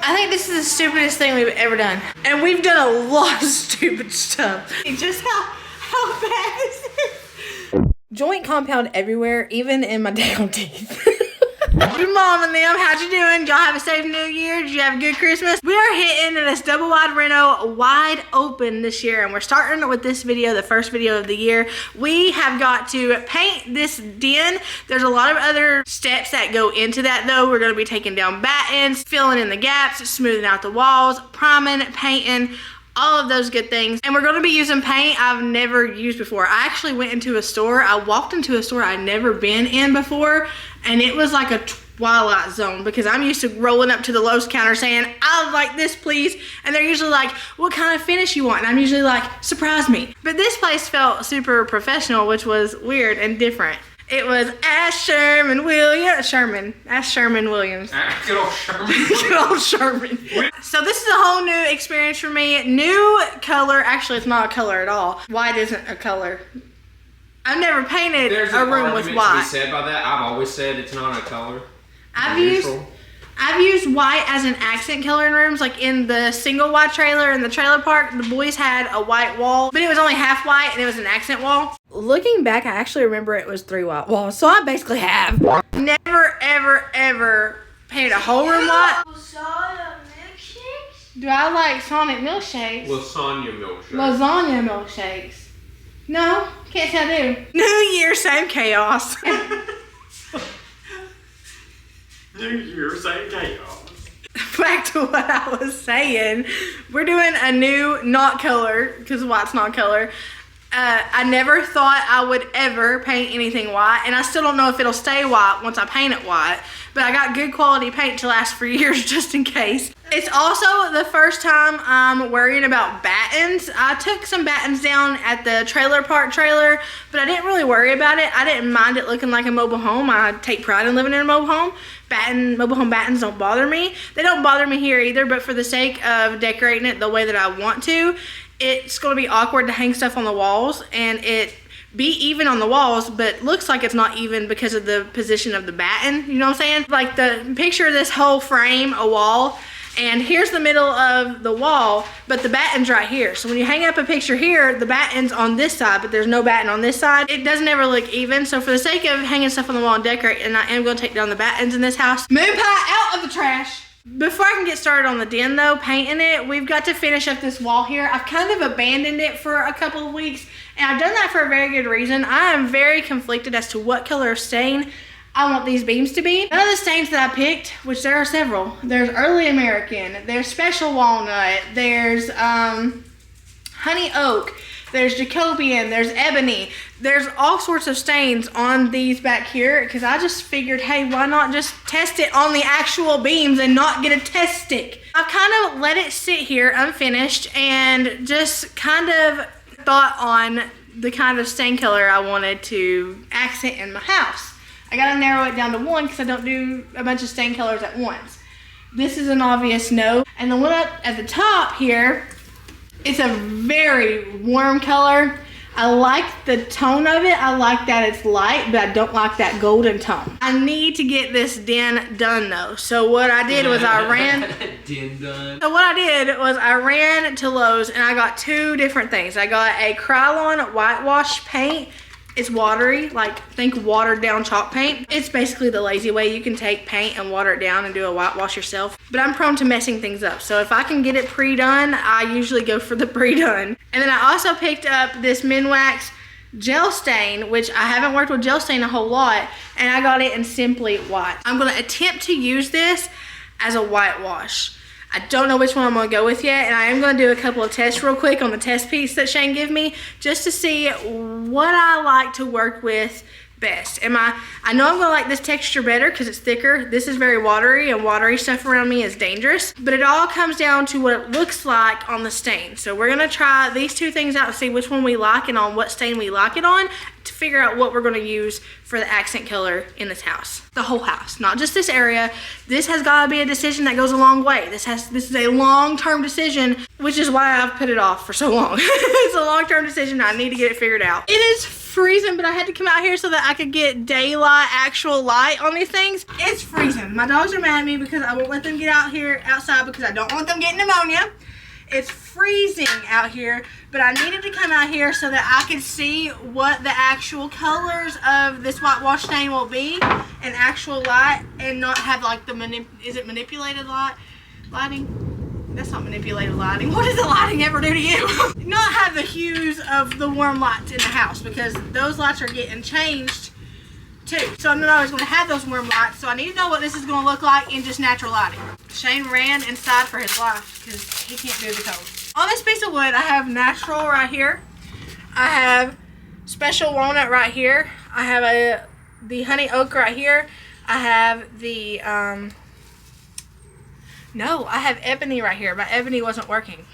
I think this is the stupidest thing we've ever done. And we've done a lot of stupid stuff. Just how bad is this? Joint compound everywhere, even in my damn teeth. Your mom and them, how'd you doing? Y'all have a safe new year? Did you have a good Christmas? We are hitting this double wide reno wide open this year, and we're starting with this video, the first video of the year. We have got to paint this den. There's a lot of other steps that go into that though. We're gonna be taking down battens, filling in the gaps, smoothing out the walls, priming, painting, all of those good things. And we're gonna be using paint I've never used before. I actually went into a store. I walked into a store I'd never been in before, and it was like a Twilight Zone because I'm used to rolling up to the Lowe's counter saying, I'd like this please. And they're usually like, what kind of finish you want? And I'm usually like, surprise me. But this place felt super professional, which was weird and different. It was Ask Sherman Williams. Good old Sherman. Good old Sherman. So this is a whole new experience for me. New color. Actually, it's not a color at all. White isn't a color. I've never painted a room with white. There's an argument to be said by that. I've always said it's not a color. I've used white as an accent color in rooms, like in the single wide trailer in the trailer park. The boys had a white wall, but it was only half white and it was an accent wall. Looking back, I actually remember it was 3 white walls, so I basically have never, ever, ever painted a whole room white. Do I like Sonic milkshakes? Lasagna milkshakes. No, can't say I do. New Year, same chaos. New Year, same chaos. Back to what I was saying. We're doing a new not color, because white's not color. I never thought I would ever paint anything white, and I still don't know if it'll stay white once I paint it white, but I got good quality paint to last for years just in case. It's also the first time I'm worrying about battens. I took some battens down at the trailer park trailer, but I didn't really worry about it. I didn't mind it looking like a mobile home. I take pride in living in a mobile home. Mobile home battens don't bother me. They don't bother me here either, but for the sake of decorating it the way that I want to, it's going to be awkward to hang stuff on the walls and it be even on the walls, but looks like it's not even because of the position of the batten. You know what I'm saying? Like the picture of this whole frame, a wall, and here's the middle of the wall, but the batten's right here. So when you hang up a picture here, the batten's on this side, but there's no batten on this side. It doesn't ever look even. So for the sake of hanging stuff on the wall and decorating, I am going to take down the battens in this house. Moon pie out of the trash. Before I can get started on the den though, painting it, we've got to finish up this wall here. I've kind of abandoned it for a couple of weeks, and I've done that for a very good reason. I am very conflicted as to what color of stain I want these beams to be. None of the stains that I picked, which there are several. There's Early American, there's Special Walnut, there's Honey Oak, there's Jacobian, there's Ebony. There's all sorts of stains on these back here because I just figured, hey, why not just test it on the actual beams and not get a test stick? I've kind of let it sit here unfinished and just kind of thought on the kind of stain color I wanted to accent in my house. I gotta narrow it down to one because I don't do a bunch of stain colors at once. This is an obvious no. And the one up at the top here, it's a very warm color. I like the tone of it. I like that it's light, but I don't like that golden tone. I need to get this den done though. So what I did was I ran to Lowe's and I got 2 different things. I got a Krylon whitewash paint. It's watery, like think watered down chalk paint. It's basically the lazy way. You can take paint and water it down and do a whitewash yourself. But I'm prone to messing things up. So if I can get it pre-done, I usually go for the pre-done. And then I also picked up this Minwax gel stain, which I haven't worked with gel stain a whole lot, and I got it in Simply White. I'm gonna attempt to use this as a whitewash. I don't know which one I'm gonna go with yet, and I am gonna do a couple of tests real quick on the test piece that Shane gave me, just to see what I like to work with best. I know I'm gonna like this texture better because it's thicker. This is very watery, and watery stuff around me is dangerous, but it all comes down to what it looks like on the stain. So we're gonna try these 2 things out and see which one we like and on what stain we like it on to figure out what we're gonna use for the accent color in this house. The whole house, not just this area. This has gotta be a decision that goes a long way. This is a long-term decision, which is why I've put it off for so long. It's a long-term decision. I need to get it figured out. It is freezing, but I had to come out here so that I could get daylight, actual light on these things. It's freezing. My dogs are mad at me because I won't let them get out here outside because I don't want them getting pneumonia. It's freezing out here, but I needed to come out here so that I could see what the actual colors of this whitewash stain will be in actual light and not have like the is it manipulated lighting? That's not manipulated lighting. What does the lighting ever do to you? Not have the hues of the warm lights in the house because those lights are getting changed too. So I'm not always going to have those warm lights. So I need to know what this is going to look like in just natural lighting. Shane ran inside for his life because he can't do the cold. On this piece of wood, I have natural right here. I have special walnut right here. I have the honey oak right here. I have the no, I have ebony right here. My ebony wasn't working.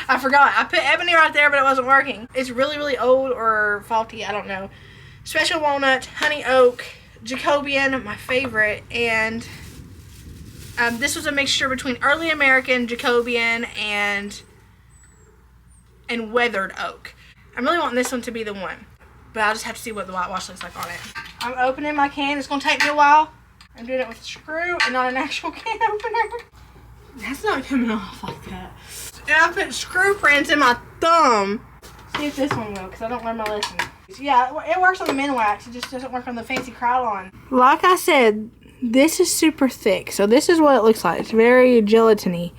I forgot. I put ebony right there, but it wasn't working. It's really, really old or faulty. I don't know. Special walnut, honey oak, Jacobian, my favorite, and this was a mixture between early American, Jacobian, and weathered oak. I'm really wanting this one to be the one, but I'll just have to see what the whitewash looks like on it. I'm opening my can. It's going to take me a while. I'm doing it with a screw and not an actual can opener. That's not coming off like that. And I put screw prints in my thumb. See if this one will, because I don't learn my lesson. Yeah, it works on the Minwax. It just doesn't work on the fancy Krylon. Like I said, this is super thick. So this is what it looks like. It's very gelatiny.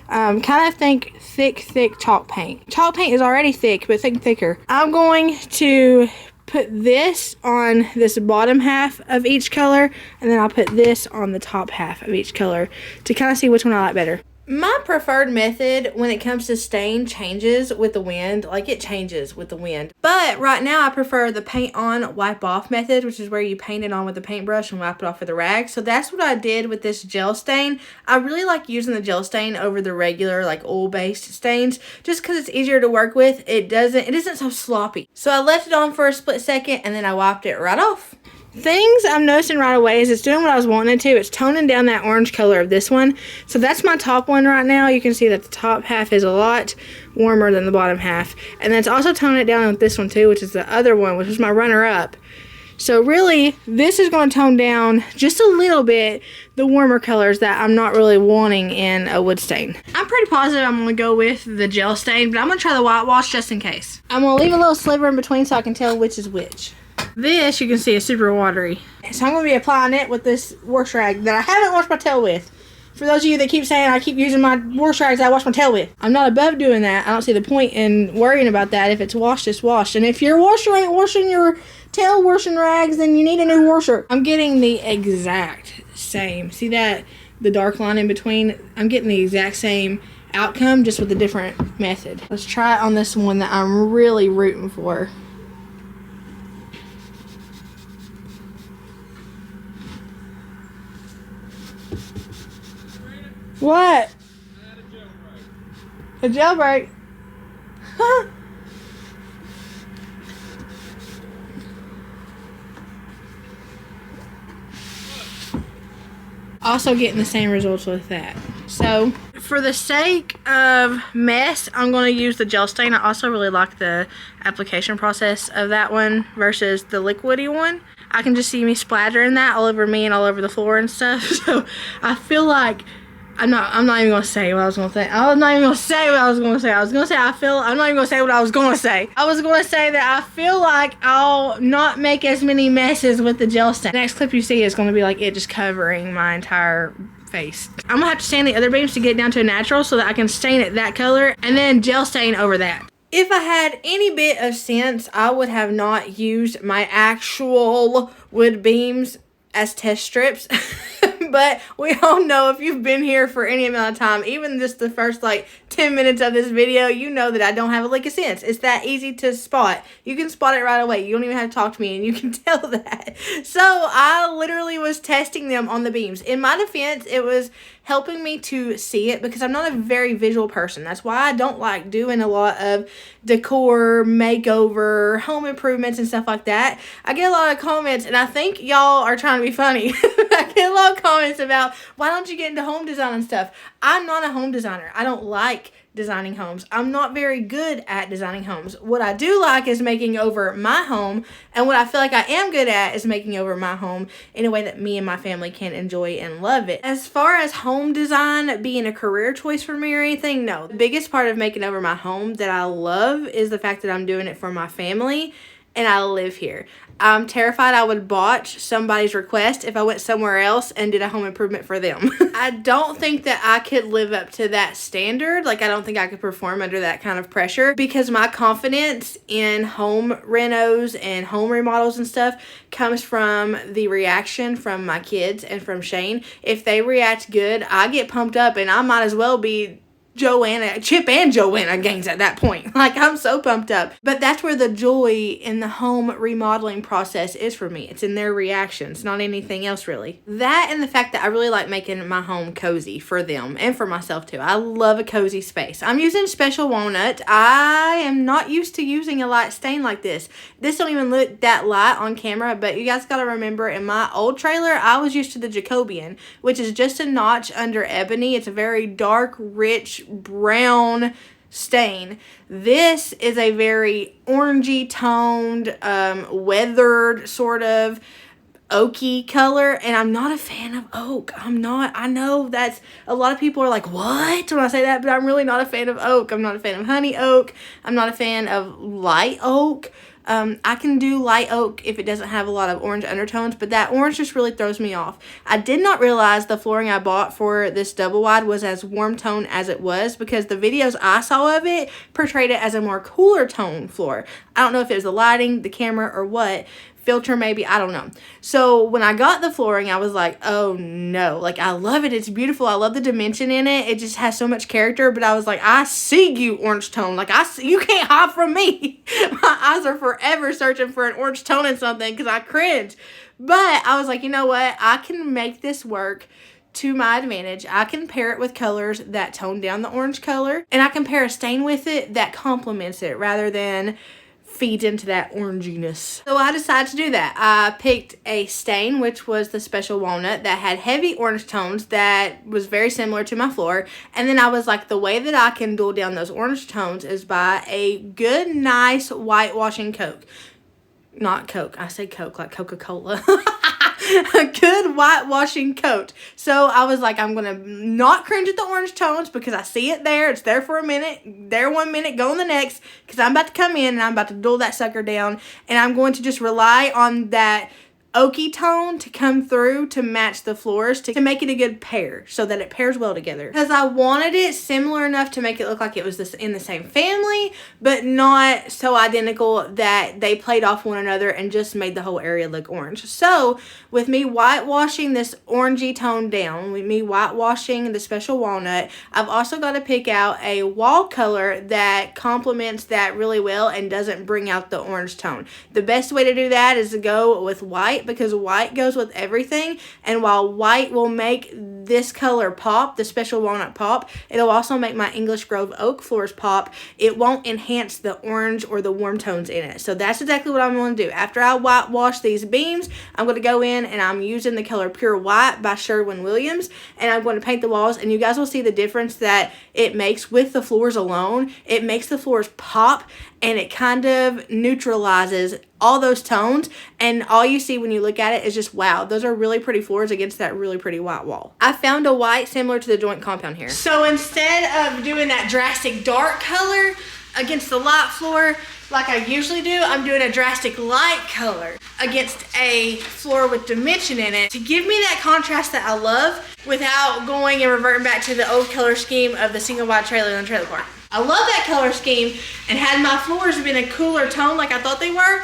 Kind of think thick chalk paint. Chalk paint is already thick, but think thicker. I'm going to put this on this bottom half of each color, and then I'll put this on the top half of each color to kind of see which one I like better. My preferred method when it comes to stain changes with the wind. Like, it changes with the wind. But right now I prefer the paint on, wipe off method, which is where you paint it on with a paintbrush and wipe it off with a rag. So that's what I did with this gel stain. I really like using the gel stain over the regular like oil-based stains just because it's easier to work with. It isn't so sloppy. So I left it on for a split second and then I wiped it right off. Things I'm noticing right away is it's doing what I was wanting it to. It's toning down that orange color of this one. So that's my top one right now. You can see that the top half is a lot warmer than the bottom half. And then it's also toning it down with this one too, which is the other one, which is my runner-up. So really, this is going to tone down just a little bit the warmer colors that I'm not really wanting in a wood stain. I'm pretty positive I'm going to go with the gel stain, but I'm going to try the whitewash just in case. I'm going to leave a little sliver in between so I can tell which is which. This, you can see, is super watery. So I'm going to be applying it with this wash rag that I haven't washed my tail with. For those of you that keep saying I keep using my wash rags I wash my tail with, I'm not above doing that. I don't see the point in worrying about that. If it's washed, it's washed. And if your washer ain't washing your tail washing rags, then you need a new washer. I'm getting the exact same. See that? The dark line in between? I'm getting the exact same outcome, just with a different method. Let's try it on this one that I'm really rooting for. What? A jailbreak. Also getting the same results with that. So for the sake of mess, I'm going to use the gel stain. I also really like the application process of that one versus the liquidy one. I can just see me splattering that all over me and all over the floor and stuff. So I feel like I'm not even going to say what I was going to say. I'm not even going to say what I was going to say. I was going to say I'm not even going to say what I was going to say. I was going to say that I feel like I'll not make as many messes with the gel stain. The next clip you see is going to be like it just covering my entire face. I'm going to have to sand the other beams to get down to a natural so that I can stain it that color and then gel stain over that. If I had any bit of sense, I would have not used my actual wood beams as test strips. But we all know, if you've been here for any amount of time, even just the first like 10 minutes of this video, you know that I don't have a lick of sense. It's that easy to spot. You can spot it right away. You don't even have to talk to me and you can tell that. So I literally was testing them on the beams. In my defense, it was helping me to see it because I'm not a very visual person. That's why I don't like doing a lot of decor, makeover, home improvements and stuff like that. I get a lot of comments, and I think y'all are trying to be funny. I get a lot of comments about, why don't you get into home design and stuff? I'm not a home designer. I don't like designing homes. I'm not very good at designing homes. What I do like is making over my home, and what I feel like I am good at is making over my home in a way that me and my family can enjoy and love it. As far as home design being a career choice for me or anything, no. The biggest part of making over my home that I love is the fact that I'm doing it for my family and I live here. I'm terrified I would botch somebody's request if I went somewhere else and did a home improvement for them. I don't think that I could live up to that standard. Like, I don't think I could perform under that kind of pressure, because my confidence in home renos and home remodels and stuff comes from the reaction from my kids and from Shane. If they react good, I get pumped up, and I might as well be Chip and Joanna Gaines at that point. Like, I'm so pumped up. But that's where the joy in the home remodeling process is for me. It's in their reactions, not anything else really. That and the fact that I really like making my home cozy for them and for myself too. I love a cozy space. I'm using special walnut. I am not used to using a light stain like this. This don't even look that light on camera, but you guys gotta remember, in my old trailer, I was used to the Jacobian, which is just a notch under ebony. It's a very dark, rich, brown stain. This is a very orangey toned, weathered sort of oaky color, and I'm not a fan of oak. I know that's, a lot of people are like, what, when I say that, but I'm really not a fan of oak. I'm not a fan of honey oak. I'm not a fan of light oak. I can do light oak if it doesn't have a lot of orange undertones, but that orange just really throws me off. I did not realize the flooring I bought for this double wide was as warm tone as it was, because the videos I saw of it portrayed it as a more cooler tone floor. I don't know if it was the lighting, the camera, or what. Filter maybe, I don't know. So when I got the flooring, I was like, oh no, like, I love it, it's beautiful, I love the dimension in it, it just has so much character. But I was like, I see you, orange tone, like, I see, you can't hide from me. My eyes are forever searching for an orange tone in something, because I cringe. But I was like, you know what, I can make this work to my advantage. I can pair it with colors that tone down the orange color, and I can pair a stain with it that complements it rather than feeds into that oranginess. So I decided to do that. I picked a stain, which was the special walnut, that had heavy orange tones that was very similar to my floor. And then I was like, the way that I can dull down those orange tones is by a good, nice whitewashing Coke. Not Coke. I say Coke like Coca-Cola. A good whitewashing coat. So I was like, I'm going to not cringe at the orange tones, because I see it there. It's there for a minute. There 1 minute, go on the next. Because I'm about to come in and I'm about to dull that sucker down. And I'm going to just rely on that oaky tone to come through to match the floors, to make it a good pair, so that it pairs well together. Because I wanted it similar enough to make it look like it was in the same family, but not so identical that they played off one another and just made the whole area look orange. So with me whitewashing this orangey tone down, with me whitewashing the special walnut, I've also got to pick out a wall color that complements that really well and doesn't bring out the orange tone. The best way to do that is to go with white, because white goes with everything. And while white will make this color pop, the special walnut pop, it'll also make my English Grove oak floors pop. It won't enhance the orange or the warm tones in it. So that's exactly what I'm going to do. After I whitewash these beams, I'm going to go in and I'm using the color Pure White by Sherwin-Williams, and I'm going to paint the walls, and you guys will see the difference that it makes with the floors alone. It makes the floors pop, and it kind of neutralizes all those tones, and all you see when you look at it is just, wow, those are really pretty floors against that really pretty white wall. I found a white similar to the joint compound here. So instead of doing that drastic dark color against the light floor like I usually do, I'm doing a drastic light color against a floor with dimension in it to give me that contrast that I love without going and reverting back to the old color scheme of the single wide trailer in the trailer park. I love that color scheme, and had my floors been a cooler tone like I thought they were,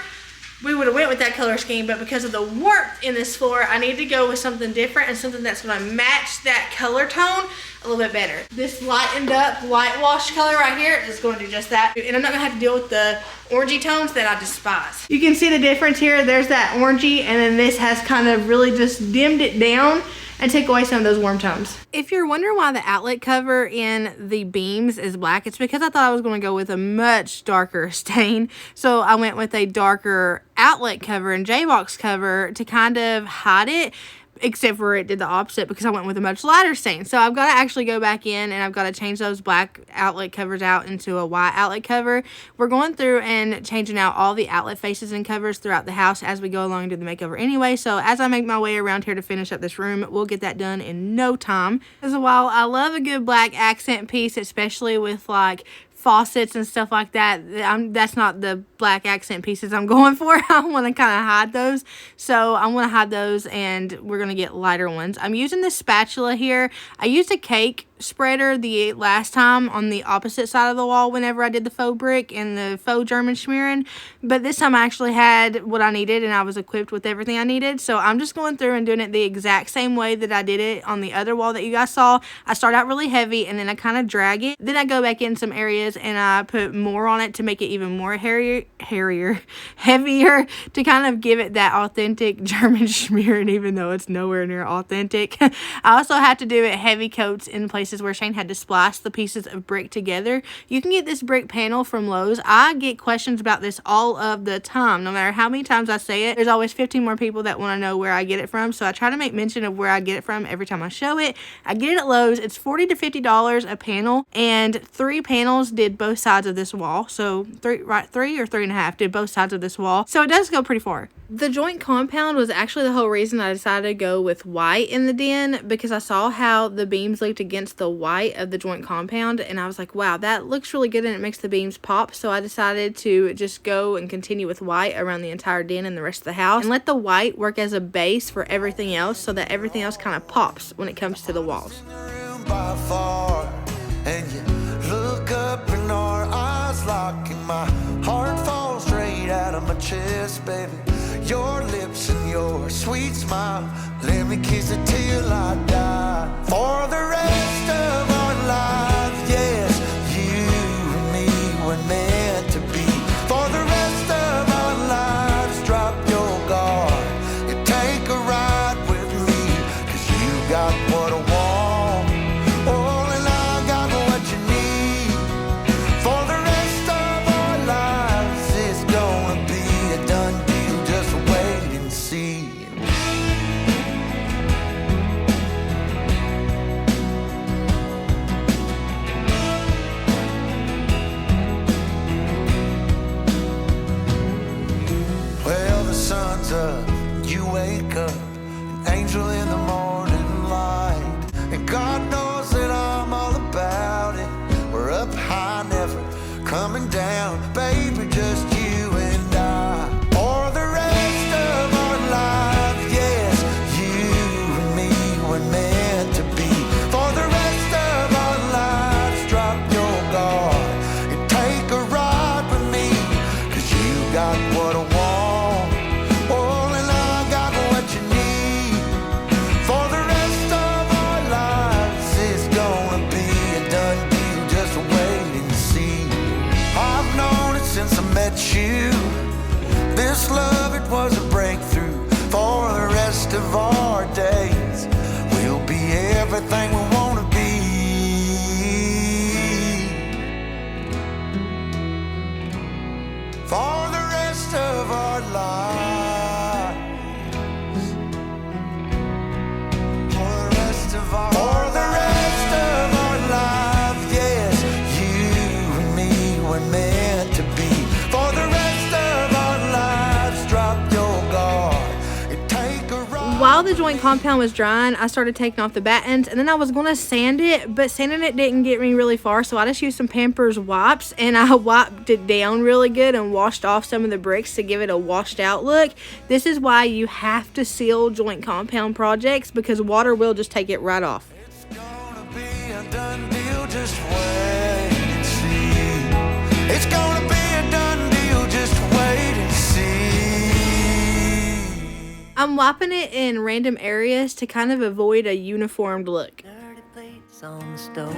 we would have went with that color scheme. But because of the warmth in this floor, I need to go with something different and something that's going to match that color tone a little bit better. This lightened up whitewash color right here is going to do just that. And I'm not going to have to deal with the orangey tones that I despise. You can see the difference here. There's that orangey, and then this has kind of really just dimmed it down and take away some of those warm tones. If you're wondering why the outlet cover in the beams is black, it's because I thought I was going to go with a much darker stain. So I went with a darker outlet cover and J-box cover to kind of hide it. except for it did the opposite because I went with a much lighter stain. So I've got to actually go back in and I've got to change those black outlet covers out into a white outlet cover. We're going through and changing out all the outlet faces and covers throughout the house as we go along to the makeover anyway. So as I make my way around here to finish up this room, we'll get that done in no time. As a while, I love a good black accent piece, especially with like faucets and stuff like that. That's not the black accent pieces I'm going for. I want to kind of hide those. So I want to hide those and we're going to get lighter ones. I'm using this spatula here. I used a cake spreader the last time on the opposite side of the wall whenever I did the faux brick and the faux German smearing. But this time I actually had what I needed and I was equipped with everything I needed. So I'm just going through and doing it the exact same way that I did it on the other wall that you guys saw. I start out really heavy and then I kind of drag it. Then I go back in some areas and I put more on it to make it even more heavier to kind of give it that authentic German smearing, even though it's nowhere near authentic. I also had to do it heavy coats in places where Shane had to splice the pieces of brick together. You can get this brick panel from Lowe's. I get questions about this all of the time. No matter how many times I say it, there's always 15 more people that want to know where I get it from. So I try to make mention of where I get it from every time I show it. I get it at Lowe's. It's $40 to $50 a panel, and 3 panels did both sides of this wall. So 3 or 3.5 did both sides of this wall. So it does go pretty far. The joint compound was actually the whole reason I decided to go with white in the den, because I saw how the beams looked against the white of the joint compound and I was like, wow, that looks really good and it makes the beams pop. So I decided to just go and continue with white around the entire den and the rest of the house and let the white work as a base for everything else so that everything else kind of pops when it comes to the walls. And you look up in our eyes, locking my heart falls straight out of my chest, baby. Your lips and your sweet smile, let me kiss it till I die. For the rest of our lives, yes, you and me were meant to be. For the rest of our lives, drop your guard and take a ride with me, 'cause you got what I want. You wake up, an angel in the morning light, and God knows that I'm all about it. We're up high, never coming down, baby, just you and I. For the rest of our lives, yes, you and me were meant to be. For the rest of our lives, drop your guard and take a ride with me, 'cause you got what I want. You, this love, it was a breakthrough. For the rest of our days, we'll be everything we want to be. For the rest of our lives, for the rest of our lives, yes, you and me were meant to be. For the rest of our lives, drop your guard and take a ride. While the joint compound was drying, I started taking off the battens and then I was going to sand it, but sanding it didn't get me really far, so I just used some Pampers wipes and I wiped it down really good and washed off some of the bricks to give it a washed out look. This is why you have to seal joint compound projects, because water will just take it right off. It's gonna be a done deal, just wait and see. It's gonna be a done deal, just wait and see. I'm wiping it in random areas to kind of avoid a uniformed look. Dirty plates on the stove.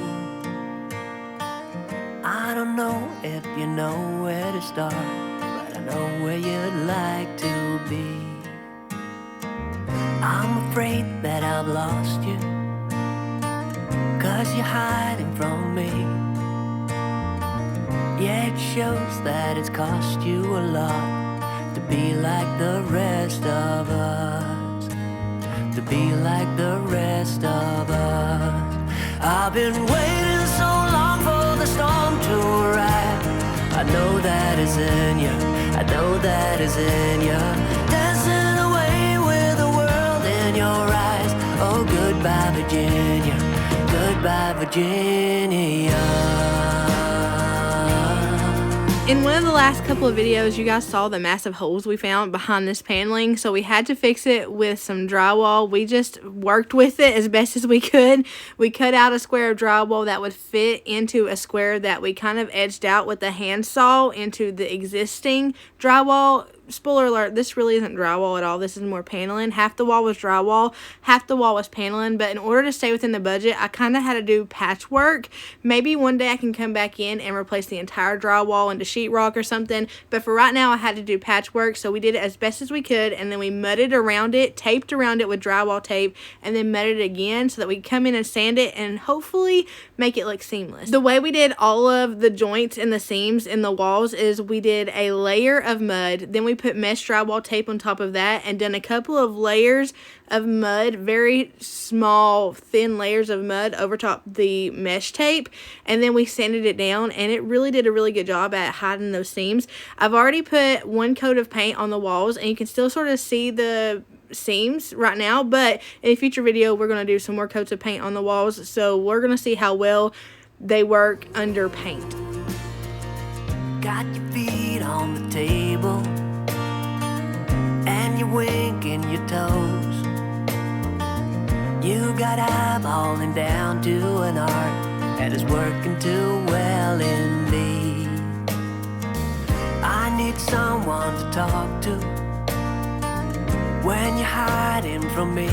I don't know if you know where to start, but I know where you'd like to be. I'm afraid that I've lost you, 'cause you're hiding from me. Yeah, it shows that it's cost you a lot to be like the rest of us. to be like the rest of us. I've been waiting so long for the storm to arrive. I know that is in you, I know that is in you. Dancing away with the world in your eyes. Oh, goodbye, Virginia, goodbye, Virginia. In one of the last couple of videos, you guys saw the massive holes we found behind this paneling, so we had to fix it with some drywall. We just worked with it as best as we could. We cut out a square of drywall that would fit into a square that we kind of edged out with a handsaw into the existing drywall. Spoiler alert, this really isn't drywall at all. This is more paneling. Half the wall was drywall, half the wall was paneling, but in order to stay within the budget, I kind of had to do patchwork. Maybe one day I can come back in and replace the entire drywall into sheetrock or something, but for right now I had to do patchwork, so we did it as best as we could, and then we mudded around it, taped around it with drywall tape, and then mudded it again so that we could come in and sand it and hopefully make it look seamless. The way we did all of the joints and the seams in the walls is we did a layer of mud, then we put mesh drywall tape on top of that, and done a couple of layers of mud, very small thin layers of mud over top the mesh tape, and then we sanded it down, and it really did a really good job at hiding those seams. I've already put one coat of paint on the walls, and you can still sort of see the seams right now, but in a future video we're going to do some more coats of paint on the walls, so we're going to see how well they work under paint. Got your feet on the table and you're winking your toes. You got eyeballing down to an art that is working too well indeed. I need someone to talk to when you're hiding from me.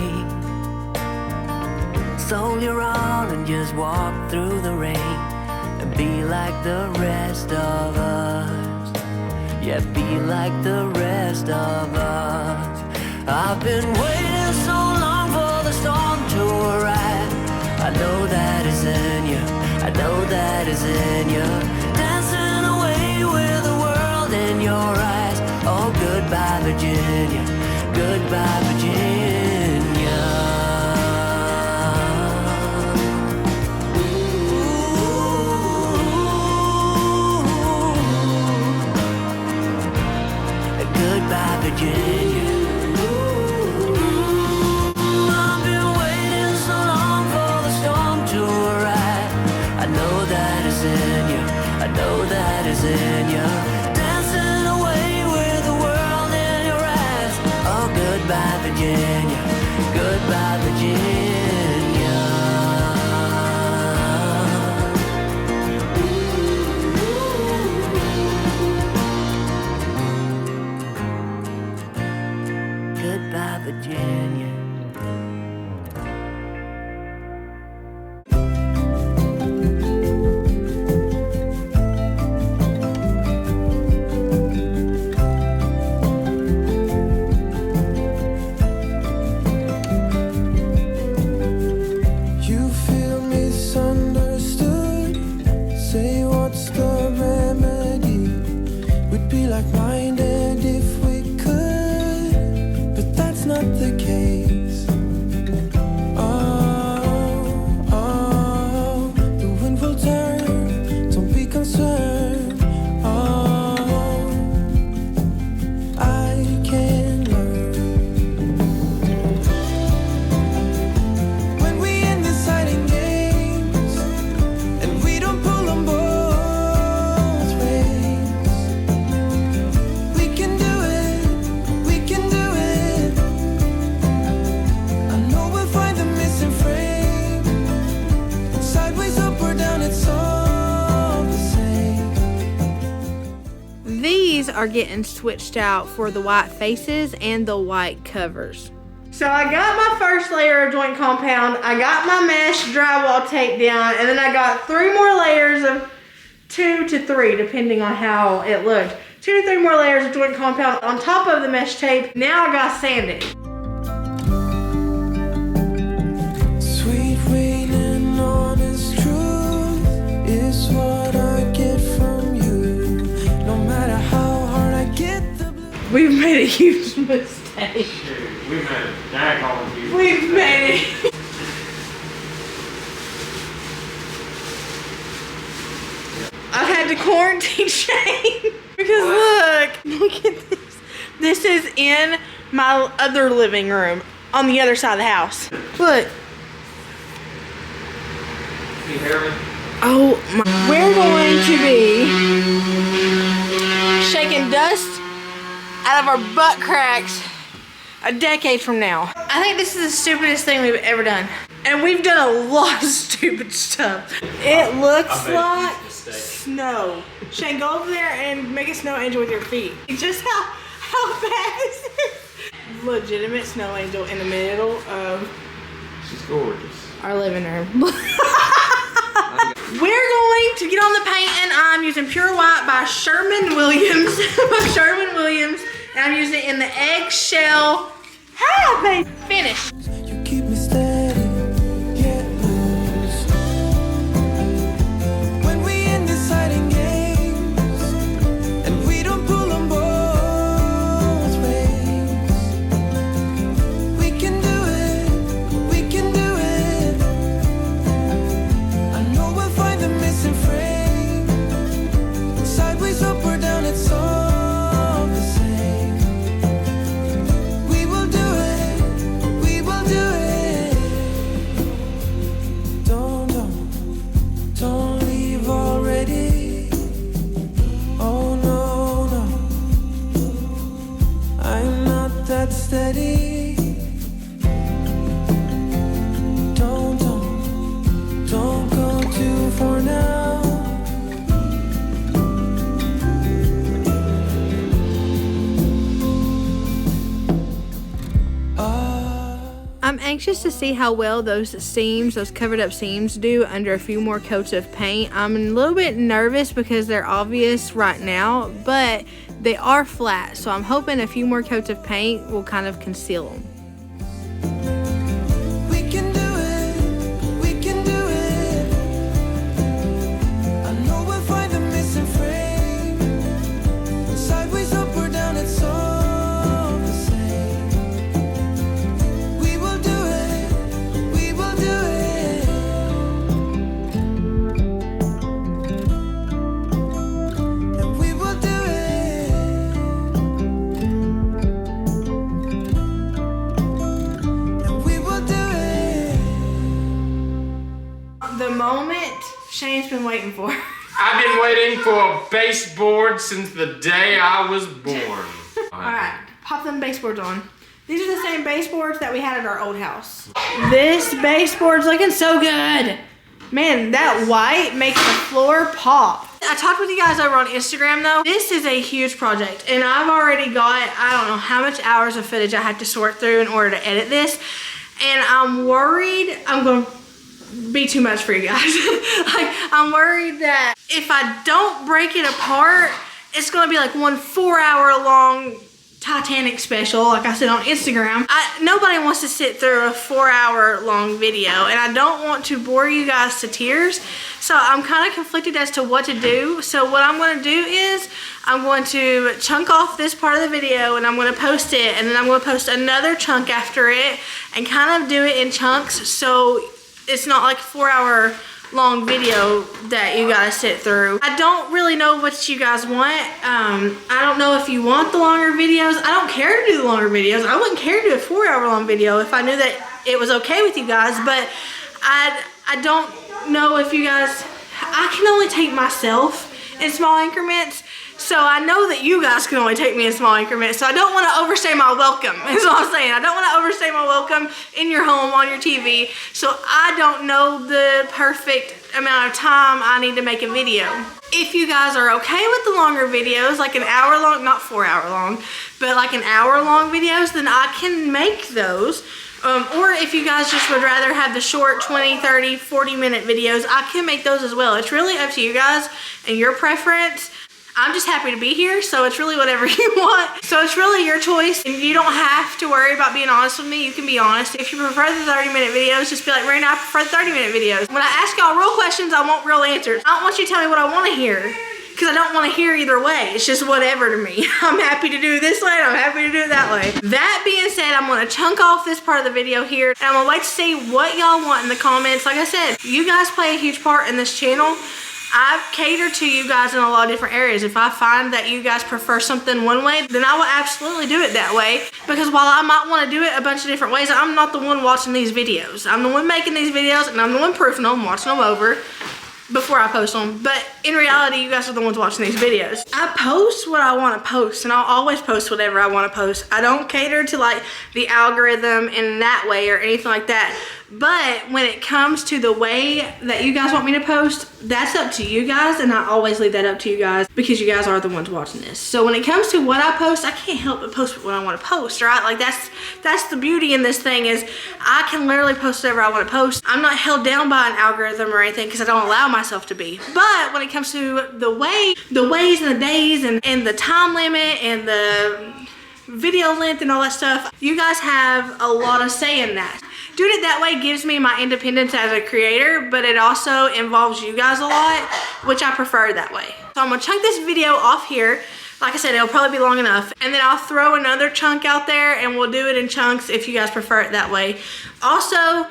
So you're on and just walk through the rain and be like the rest of us. Yeah, be like the rest of us. I've been waiting so long for the storm to arrive. I know that is in you, I know that is in you. Dancing away with the world in your eyes. Oh, goodbye, Virginia, goodbye, Virginia. Goodbye, Virginia. I've been waiting so long for the storm to arrive. I know that is in you, I know that is in you. Dancing away with the world in your eyes. Oh, goodbye, Virginia, goodbye, Virginia. Goodbye, Virginia. You feel misunderstood. Say what's the remedy? We'd be like minded if we could, but that's not the case. Oh, the wind will turn, don't be concerned. Oh, I can learn. When we end this hiding games, and we don't pull on both ways, we can do it, we can do it. I know we'll find the missing frame. Sideways, up or down, it's all the same. These are getting switched out for the white faces and the white covers. So I got my first layer of joint compound, I got my mesh drywall tape down, and then I got 3 more layers of 2 to 3, depending on how it looked. 2 to 3 more layers of joint compound on top of the mesh tape. Now I got sanded. Sweet rain and honest truth is what I get from you. No matter how hard I get the blue. We've made a huge mistake. Shoot, We made it. Dad called you. We've made it. I've had to quarantine Shane because look at this. This is in my other living room on the other side of the house. Look. Can you hear me? Oh my. We're going to be shaking dust out of our butt cracks a decade from now. I think this is the stupidest thing we've ever done. And we've done a lot of stupid stuff. It looks like snow. Shane, go over there and make a snow angel with your feet. Just how bad this is. Legitimate snow angel in the middle of She's gorgeous. our living room. We're going to get on the paint, and I'm using Pure White by Sherman Williams. And I'm using it in the eggshell. Hi, baby. Finish. You keep me steady, yet loose. When we in deciding games, and we don't pull them both ways. We can do it, we can do it. I know we'll find the missing frame. Sideways, up or down, it's all the same. We will do it, we will do it. Don't leave already. Oh no, no, I'm not that steady. Don't go too far now. I'm anxious to see how well those seams, those covered up seams do under a few more coats of paint. I'm a little bit nervous because they're obvious right now, but they are flat. So I'm hoping a few more coats of paint will kind of conceal them. We can do it, we can do it. I know we'll find the missing frame. Sideways, up or down, it's all the same. We will do it, we will do it. And we will do it. And we will do it. The moment Shane's been waiting for. I've been waiting for a baseboard since the day I was born. Alright, pop them baseboards on. These are the same baseboards that we had at our old house. This baseboard's looking so good. Man, that white makes the floor pop. I talked with you guys over on Instagram though. This is a huge project and I've already got, I don't know how much hours of footage I had to sort through in order to edit this. And I'm worried I'm going to be too much for you guys. Like, I'm worried that if I don't break it apart, it's going to be like one 4-hour long Titanic special, like I said on Instagram. Nobody wants to sit through a 4-hour long video, and I don't want to bore you guys to tears. So I'm kind of conflicted as to what to do. So what I'm going to do is I'm going to chunk off this part of the video and I'm going to post it, and then I'm going to post another chunk after it and kind of do it in chunks so it's not like a 4-hour long video that you gotta sit through. I don't really know what you guys want. I don't know if you want the longer videos. I don't care to do the longer videos. I wouldn't care to do a 4-hour long video if I knew that it was okay with you guys, but I don't know if you guys, I can only take myself in small increments. So I know that you guys can only take me in small increments. So I don't want to overstay my welcome, is what I'm saying. I don't want to overstay my welcome in your home, on your TV. So I don't know the perfect amount of time I need to make a video. If you guys are okay with the longer videos, like an hour long, not 4-hour long, but like an hour long videos, then I can make those. Or if you guys just would rather have the short 20, 30, 40 minute videos, I can make those as well. It's really up to you guys and your preference. I'm just happy to be here, so it's really whatever you want. So it's really your choice, and you don't have to worry about being honest with me. You can be honest. If you prefer the 30-minute videos, just be like, Merina, I prefer 30-minute videos. When I ask y'all real questions, I want real answers. I don't want you to tell me what I want to hear, because I don't want to hear either way. It's just whatever to me. I'm happy to do it this way and I'm happy to do it that way. That being said, I'm going to chunk off this part of the video here and I'm going to wait to see what y'all want in the comments. Like I said, you guys play a huge part in this channel. I cater to you guys in a lot of different areas. If I find that you guys prefer something one way, then I will absolutely do it that way. Because while I might want to do it a bunch of different ways, I'm not the one watching these videos. I'm the one making these videos and I'm the one proofing them, watching them over before I post them. But in reality, you guys are the ones watching these videos. I post what I want to post and I'll always post whatever I want to post. I don't cater to like the algorithm in that way or anything like that. But when it comes to the way that you guys want me to post, that's up to you guys, and I always leave that up to you guys because you guys are the ones watching this. So when it comes to what I post, I can't help but post what I want to post, right? Like that's the beauty in this thing is I can literally post whatever I want to post. I'm not held down by an algorithm or anything because I don't allow myself to be. But when it comes to the ways and the days and the time limit and the video length and all that stuff, you guys have a lot of say in that. Doing it that way gives me my independence as a creator, but it also involves you guys a lot, which I prefer that way. So I'm gonna chunk this video off here. Like I said, it'll probably be long enough. And then I'll throw another chunk out there and we'll do it in chunks if you guys prefer it that way. Also,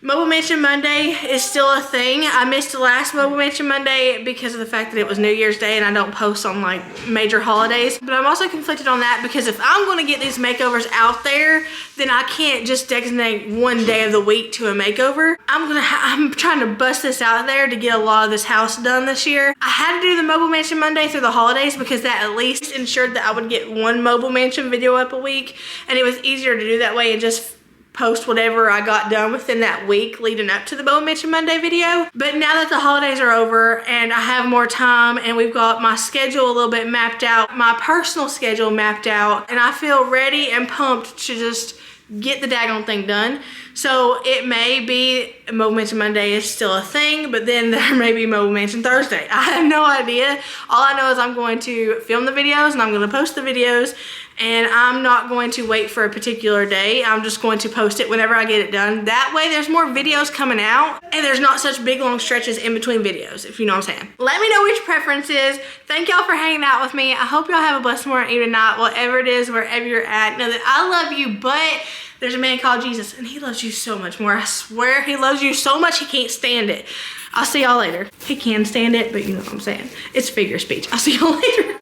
Mobile Mansion Monday is still a thing. I missed the last Mobile Mansion Monday because of the fact that it was New Year's Day and I don't post on like major holidays. But I'm also conflicted on that because if I'm gonna get these makeovers out there, then I can't just designate one day of the week to a makeover. I'm trying to bust this out there to get a lot of this house done this year. I had to do the Mobile Mansion Monday through the holidays because that at least ensured that I would get one Mobile Mansion video up a week. And it was easier to do that way and just post whatever I got done within that week leading up to the Mobile Mansion Monday video. But now that the holidays are over and I have more time and we've got my schedule a little bit mapped out, my personal schedule mapped out, and I feel ready and pumped to just get the daggone thing done. So it may be Mobile Mansion Monday is still a thing, but then there may be Mobile Mansion Thursday. I have no idea. All I know is I'm going to film the videos and I'm going to post the videos, and I'm not going to wait for a particular day. I'm just going to post it whenever I get it done. That way there's more videos coming out and there's not such big long stretches in between videos, if you know what I'm saying. Let me know which preference is. Thank y'all for hanging out with me. I hope y'all have a blessed morning, evening, night, whatever it is, wherever you're at. Know that I love you, but there's a man called Jesus and he loves you so much more. I swear he loves you so much he can't stand it. I'll see y'all later. He can stand it, but you know what I'm saying. It's figure speech. I'll see y'all later.